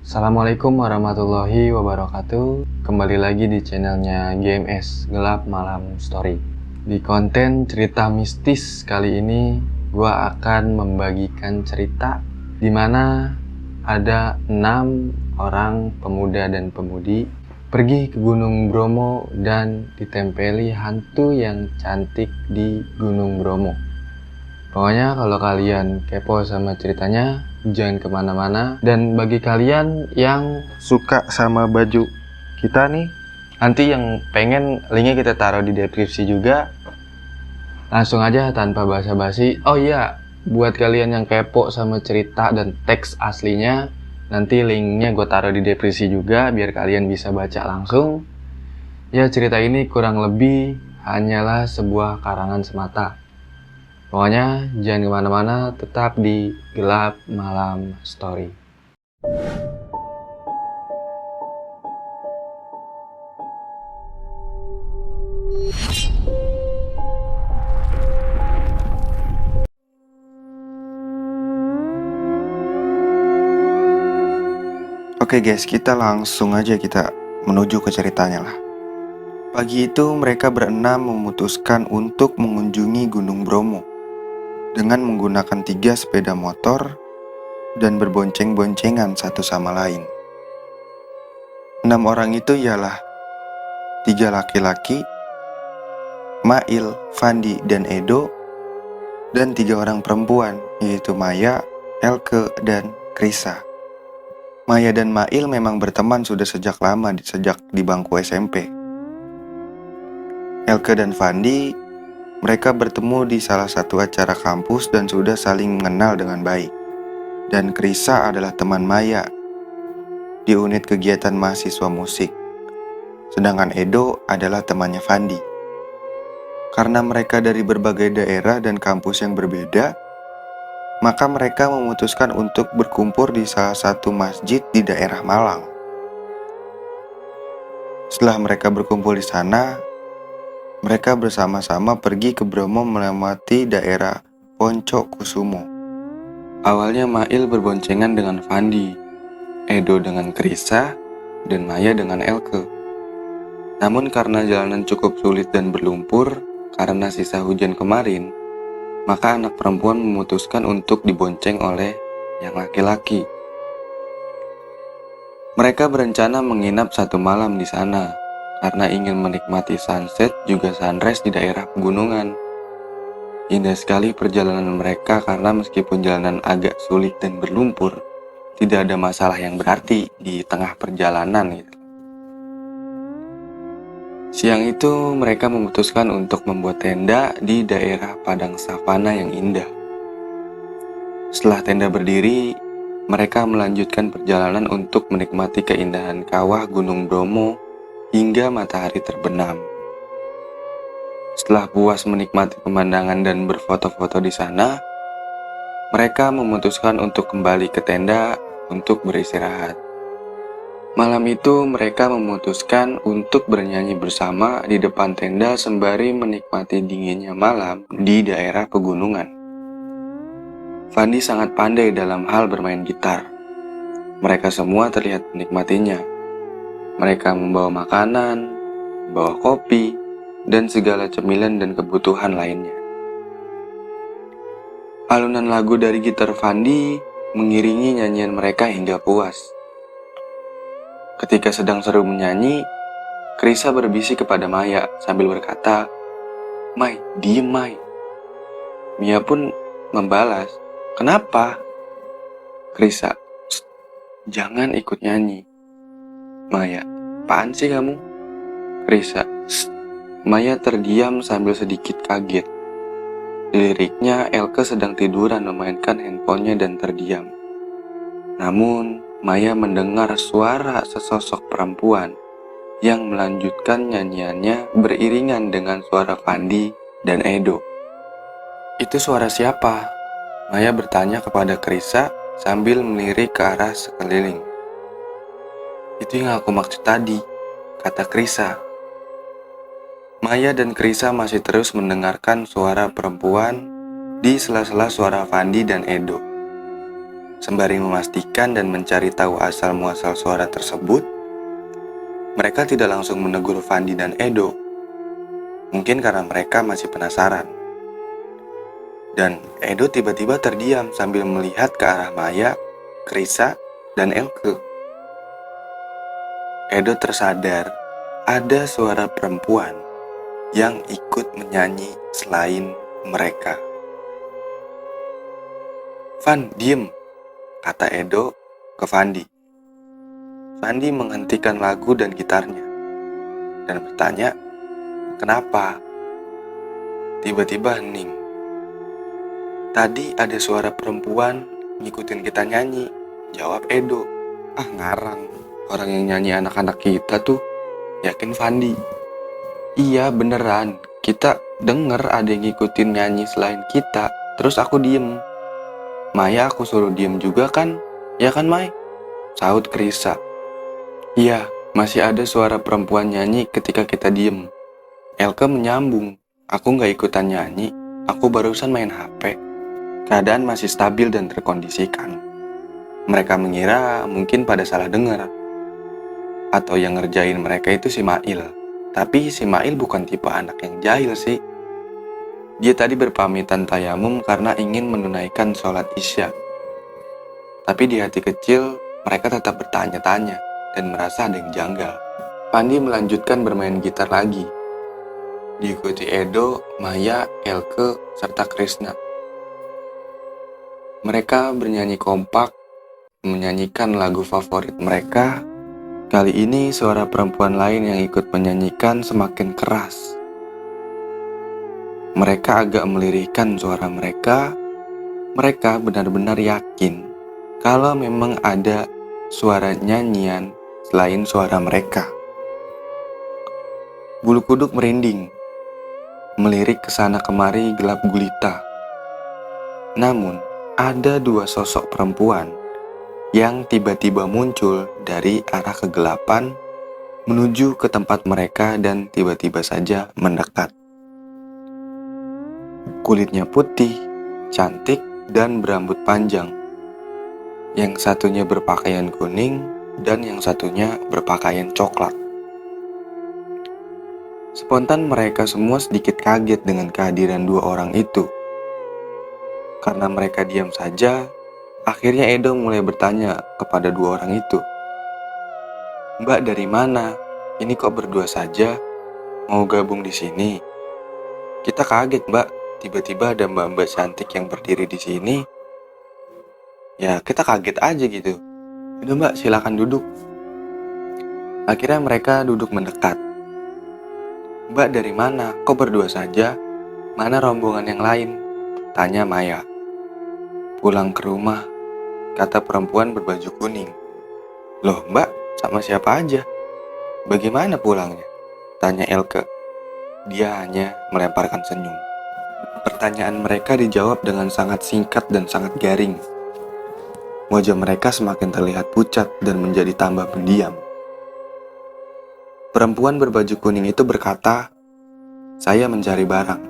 Assalamualaikum warahmatullahi wabarakatuh. Kembali lagi di channelnya GMS Gelap Malam Story. Di konten cerita mistis kali ini, gua akan membagikan cerita di mana ada 6 orang pemuda dan pemudi pergi ke Gunung Bromo dan ditempeli hantu yang cantik di Gunung Bromo. Pokoknya kalau kalian kepo sama ceritanya, jangan kemana-mana. Dan bagi kalian yang suka sama baju kita nih, nanti yang pengen linknya kita taruh di deskripsi juga. Langsung aja tanpa basa-basi. Oh iya, buat kalian yang kepo sama cerita dan teks aslinya, nanti linknya gue taruh di deskripsi juga biar kalian bisa baca langsung. Ya, cerita ini kurang lebih hanyalah sebuah karangan semata. Pokoknya jangan kemana-mana, tetap di Gelap Malam Story. Oke guys, kita langsung aja menuju ke ceritanya lah. Pagi itu mereka berenam memutuskan untuk mengunjungi Gunung Bromo dengan menggunakan 3 sepeda motor dan berbonceng-boncengan satu sama lain. 6 orang itu ialah 3 laki-laki, Mail, Fandi, dan Edo, dan 3 orang perempuan yaitu Maya, Elke, dan Krisa. Maya dan Mail memang berteman sudah sejak lama, sejak di bangku SMP. Elke dan Fandi, mereka bertemu di salah satu acara kampus dan sudah saling mengenal dengan baik. Dan Krisa adalah teman Maya di unit kegiatan mahasiswa musik. Sedangkan Edo adalah temannya Fandi. Karena mereka dari berbagai daerah dan kampus yang berbeda, maka mereka memutuskan untuk berkumpul di salah satu masjid di daerah Malang. Setelah mereka berkumpul di sana, mereka bersama-sama pergi ke Bromo melewati daerah Poncokusumo. Awalnya Mail berboncengan dengan Fandi, Edo dengan Krisa, dan Maya dengan Elke. Namun karena jalanan cukup sulit dan berlumpur karena sisa hujan kemarin, maka anak perempuan memutuskan untuk dibonceng oleh yang laki-laki. Mereka berencana menginap 1 malam di sana karena ingin menikmati sunset juga sunrise di daerah pegunungan. Indah sekali perjalanan mereka karena meskipun jalanan agak sulit dan berlumpur, tidak ada masalah yang berarti di tengah perjalanan gitu. Siang itu mereka memutuskan untuk membuat tenda di daerah padang savana yang indah. Setelah tenda berdiri, mereka melanjutkan perjalanan untuk menikmati keindahan kawah Gunung Bromo hingga matahari terbenam. Setelah puas menikmati pemandangan dan berfoto-foto di sana, mereka memutuskan untuk kembali ke tenda untuk beristirahat. Malam itu mereka memutuskan untuk bernyanyi bersama di depan tenda sembari menikmati dinginnya malam di daerah pegunungan. Fandi sangat pandai dalam hal bermain gitar. Mereka semua terlihat menikmatinya. Mereka membawa makanan, membawa kopi, dan segala cemilan dan kebutuhan lainnya. Alunan lagu dari gitar Fandi mengiringi nyanyian mereka hingga puas. Ketika sedang seru menyanyi, Krisa berbisik kepada Maya sambil berkata, "Mai, diem Mai." Mia pun membalas, "Kenapa?" Krisa, "Jangan ikut nyanyi." Maya, "Apaan sih kamu?" Krisa, Maya terdiam sambil sedikit kaget. Liriknya Elke sedang tiduran memainkan handphonenya dan terdiam. Namun, Maya mendengar suara sesosok perempuan yang melanjutkan nyanyiannya beriringan dengan suara Fandi dan Edo. "Itu suara siapa?" Maya bertanya kepada Krisa sambil melirik ke arah sekeliling. "Itu yang aku maksud tadi," kata Krisa. Maya dan Krisa masih terus mendengarkan suara perempuan di sela-sela suara Fandi dan Edo. Sembari memastikan dan mencari tahu asal-muasal suara tersebut, mereka tidak langsung menegur Fandi dan Edo. Mungkin karena mereka masih penasaran. Dan Edo tiba-tiba terdiam sambil melihat ke arah Maya, Krisa, dan Elke. Edo tersadar ada suara perempuan yang ikut menyanyi selain mereka. "Van, diem," kata Edo ke Fandi. Fandi menghentikan lagu dan gitarnya dan bertanya, "Kenapa?" Tiba-tiba hening. "Tadi ada suara perempuan ngikutin kita nyanyi," jawab Edo. "Ah, ngarang. Orang yang nyanyi anak-anak kita tuh," yakin Fandi. "Iya, beneran. Kita denger ada yang ngikutin nyanyi selain kita. Terus aku diem. Maya aku suruh diem juga kan? Ya kan, Mai?" sahut Krisa. "Iya, masih ada suara perempuan nyanyi ketika kita diem." Elke menyambung, "Aku gak ikutan nyanyi. Aku barusan main HP. Keadaan masih stabil dan terkondisikan." Mereka mengira mungkin pada salah dengar. Atau yang ngerjain mereka itu si Mail. Tapi si Mail bukan tipe anak yang jahil sih. Dia tadi berpamitan tayamum karena ingin menunaikan sholat Isya. Tapi di hati kecil, mereka tetap bertanya-tanya dan merasa ada yang janggal. Fandi melanjutkan bermain gitar lagi. Diikuti Edo, Maya, Elke, serta Krishna. Mereka bernyanyi kompak, menyanyikan lagu favorit mereka. Kali ini suara perempuan lain yang ikut menyanyikan semakin keras. Mereka agak melirihkan suara mereka. Mereka benar-benar yakin kalau memang ada suara nyanyian selain suara mereka. Bulu kuduk merinding, melirik ke sana kemari gelap gulita. Namun, ada dua sosok perempuan yang tiba-tiba muncul dari arah kegelapan menuju ke tempat mereka dan tiba-tiba saja mendekat. Kulitnya putih, cantik, dan berambut panjang. Yang satunya berpakaian kuning dan yang satunya berpakaian coklat. Spontan mereka semua sedikit kaget dengan kehadiran dua orang itu. Karena mereka diam saja, akhirnya Edo mulai bertanya kepada dua orang itu. "Mbak dari mana? Ini kok berdua saja? Mau gabung di sini?" "Kita kaget, Mbak. Tiba-tiba ada mbak-mbak cantik yang berdiri di sini. Ya, kita kaget aja gitu. Udah, Mbak, silakan duduk." Akhirnya mereka duduk mendekat. "Mbak dari mana? Kok berdua saja? Mana rombongan yang lain?" tanya Maya. "Pulang ke rumah," kata perempuan berbaju kuning. "Loh, Mbak, sama siapa aja? Bagaimana pulangnya?" tanya Elke. Dia hanya melemparkan senyum. Pertanyaan mereka dijawab dengan sangat singkat dan sangat garing. Wajah mereka semakin terlihat pucat dan menjadi tambah pendiam. Perempuan berbaju kuning itu berkata, "Saya mencari barang."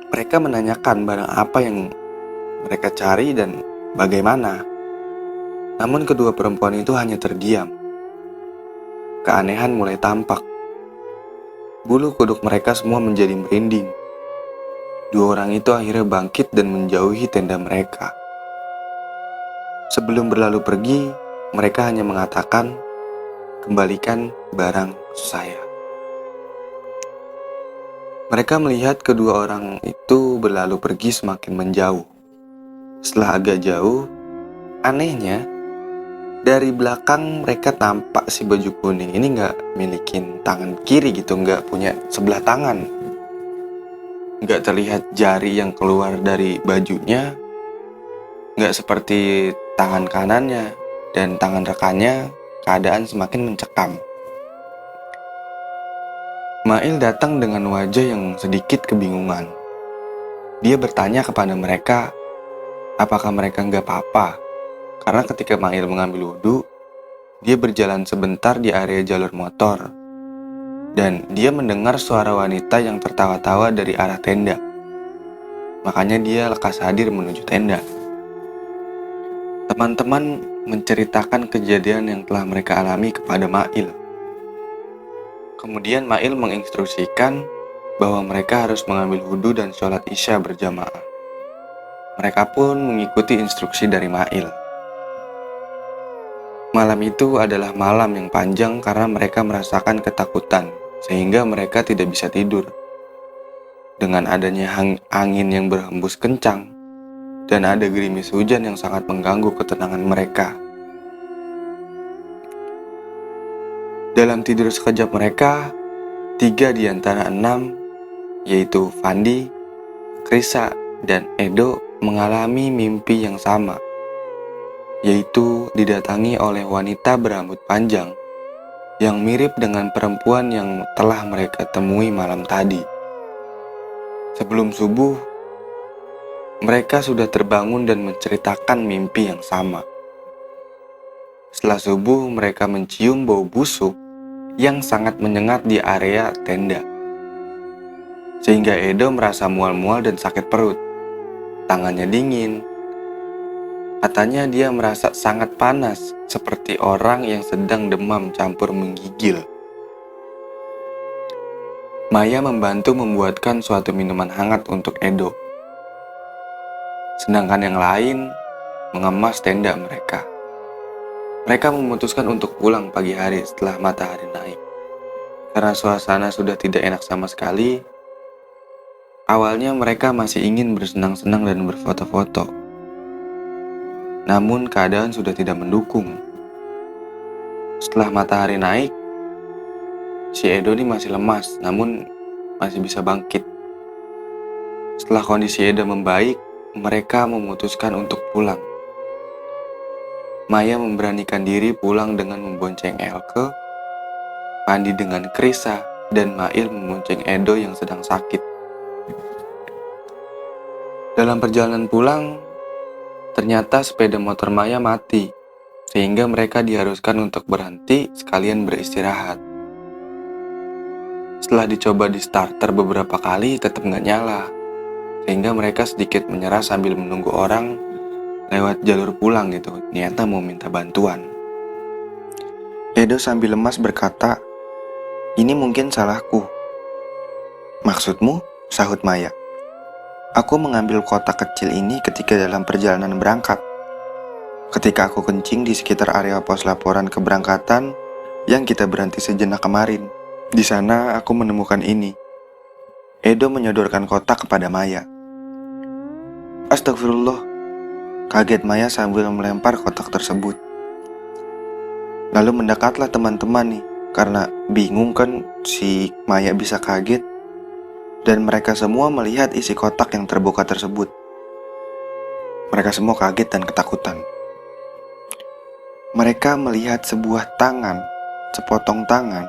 Mereka menanyakan barang apa yang mereka cari dan bagaimana. Namun kedua perempuan itu hanya terdiam. Keanehan mulai tampak. Bulu kuduk mereka semua menjadi merinding. Dua orang itu akhirnya bangkit dan menjauhi tenda mereka. Sebelum berlalu pergi, mereka hanya mengatakan, "Kembalikan barang saya." Mereka melihat kedua orang itu berlalu pergi semakin menjauh. Setelah agak jauh, anehnya, dari belakang mereka tampak si baju kuning ini gak milikin tangan kiri gitu, gak punya sebelah tangan. Gak terlihat jari yang keluar dari bajunya, gak seperti tangan kanannya, dan tangan rekannya keadaan semakin mencekam. Mail datang dengan wajah yang sedikit kebingungan. Dia bertanya kepada mereka, apakah mereka gak apa-apa? Karena ketika Mail mengambil wudhu, dia berjalan sebentar di area jalur motor. Dan dia mendengar suara wanita yang tertawa-tawa dari arah tenda. Makanya dia lekas hadir menuju tenda. Teman-teman menceritakan kejadian yang telah mereka alami kepada Mail. Kemudian Mail menginstruksikan bahwa mereka harus mengambil wudhu dan sholat isya berjamaah. Mereka pun mengikuti instruksi dari Mail. Malam itu adalah malam yang panjang karena mereka merasakan ketakutan, sehingga mereka tidak bisa tidur. Dengan adanya angin yang berhembus kencang, dan ada gerimis hujan yang sangat mengganggu ketenangan mereka. Dalam tidur sekejap mereka, 3 di antara 6, yaitu Fandi, Krisa, dan Edo mengalami mimpi yang sama, yaitu didatangi oleh wanita berambut panjang yang mirip dengan perempuan yang telah mereka temui malam tadi. Sebelum subuh, mereka sudah terbangun dan menceritakan mimpi yang sama. Setelah subuh, mereka mencium bau busuk yang sangat menyengat di area tenda, sehingga Edo merasa mual-mual dan sakit perut. Tangannya dingin. Katanya dia merasa sangat panas, seperti orang yang sedang demam campur menggigil. Maya membantu membuatkan suatu minuman hangat untuk Edo. Sedangkan yang lain mengemas tenda mereka. Mereka memutuskan untuk pulang pagi hari setelah matahari naik. Karena suasana sudah tidak enak sama sekali, awalnya mereka masih ingin bersenang-senang dan berfoto-foto. Namun keadaan sudah tidak mendukung. Setelah matahari naik, si Edo ini masih lemas, namun masih bisa bangkit. Setelah kondisi Edo membaik, mereka memutuskan untuk pulang. Maya memberanikan diri pulang dengan membonceng Elke, Pandi dengan Krisa, dan Mail membonceng Edo yang sedang sakit. Dalam perjalanan pulang, ternyata sepeda motor Maya mati, sehingga mereka diharuskan untuk berhenti sekalian beristirahat. Setelah dicoba di starter beberapa kali, tetap nggak nyala, sehingga mereka sedikit menyerah sambil menunggu orang lewat jalur pulang gitu, niatnya mau minta bantuan. Edo sambil lemas berkata, "Ini mungkin salahku." "Maksudmu?" sahut Maya. "Aku mengambil kotak kecil ini ketika dalam perjalanan berangkat. Ketika aku kencing di sekitar area pos laporan keberangkatan yang kita berhenti sejenak kemarin. Di sana aku menemukan ini." Edo menyodorkan kotak kepada Maya. "Astagfirullah," kaget Maya sambil melempar kotak tersebut. Lalu mendekatlah teman-teman nih, karena bingung kan si Maya bisa kaget, dan mereka semua melihat isi kotak yang terbuka tersebut. Mereka semua kaget dan ketakutan. Mereka melihat sebuah tangan, sepotong tangan,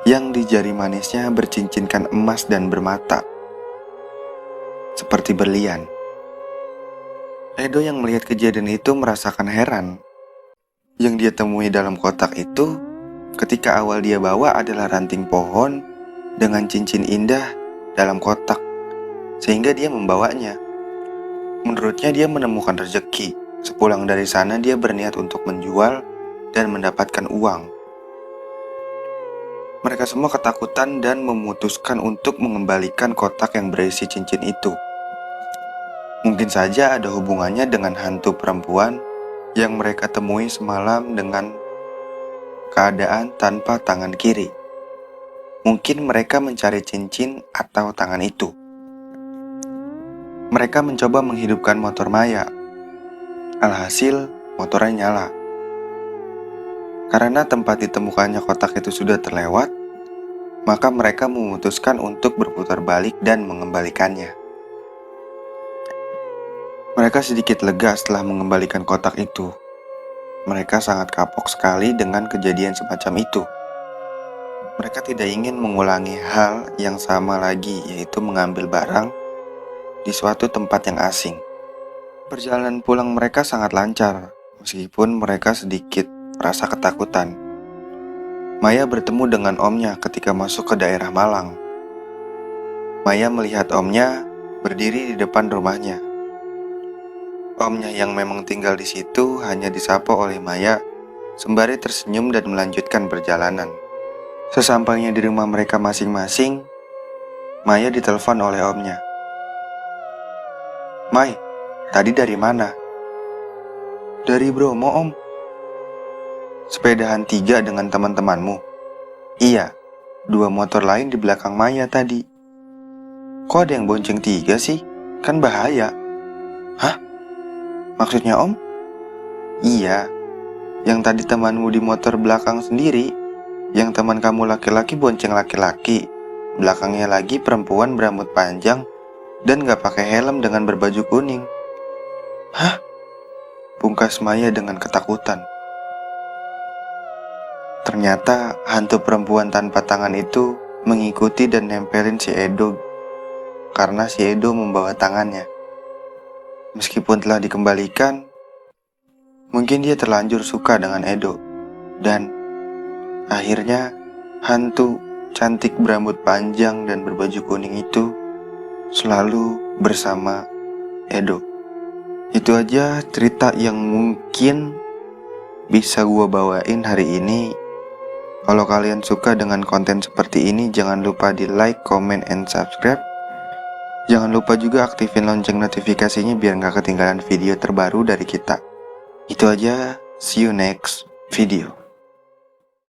yang di jari manisnya bercincinkan emas dan bermata, seperti berlian. Edo yang melihat kejadian itu merasakan heran. Yang dia temui dalam kotak itu, ketika awal dia bawa adalah ranting pohon dengan cincin indah dalam kotak, sehingga dia membawanya. Menurutnya dia menemukan rezeki. Sepulang dari sana dia berniat untuk menjual dan mendapatkan uang. Mereka semua ketakutan dan memutuskan untuk mengembalikan kotak yang berisi cincin itu. Mungkin saja ada hubungannya dengan hantu perempuan yang mereka temui semalam dengan keadaan tanpa tangan kiri. Mungkin mereka mencari cincin atau tangan itu. Mereka mencoba menghidupkan motor Maya. Alhasil, motornya nyala. Karena tempat ditemukannya kotak itu sudah terlewat, maka mereka memutuskan untuk berputar balik dan mengembalikannya. Mereka sedikit lega setelah mengembalikan kotak itu. Mereka sangat kapok sekali dengan kejadian semacam itu. Mereka tidak ingin mengulangi hal yang sama lagi, yaitu mengambil barang di suatu tempat yang asing. Perjalanan pulang mereka sangat lancar, meskipun mereka sedikit merasa ketakutan. Maya bertemu dengan omnya ketika masuk ke daerah Malang. Maya melihat omnya berdiri di depan rumahnya. Omnya yang memang tinggal di situ hanya disapa oleh Maya, sembari tersenyum dan melanjutkan perjalanan. Sesampainya di rumah mereka masing-masing, Maya ditelepon oleh omnya. "Mai, tadi dari mana?" "Dari Bromo, Om." "Sepedahan 3 dengan teman-temanmu?" "Iya, 2 motor lain di belakang Maya tadi." "Kok ada yang bonceng 3 sih? Kan bahaya." "Hah? Maksudnya Om?" "Iya, yang tadi temanmu di motor belakang sendiri, yang teman kamu laki-laki bonceng laki-laki, belakangnya lagi perempuan berambut panjang dan gak pakai helm dengan berbaju kuning." "Hah?" pungkas Maya dengan ketakutan. Ternyata hantu perempuan tanpa tangan itu mengikuti dan nempelin si Edo karena si Edo membawa tangannya. Meskipun telah dikembalikan, mungkin dia terlanjur suka dengan Edo. Dan akhirnya hantu cantik berambut panjang dan berbaju kuning itu selalu bersama Edo. Itu aja cerita yang mungkin bisa gua bawain hari ini. Kalau kalian suka dengan konten seperti ini, jangan lupa di like, comment, and subscribe. Jangan lupa juga aktifin lonceng notifikasinya biar gak ketinggalan video terbaru dari kita. Itu aja, see you next video.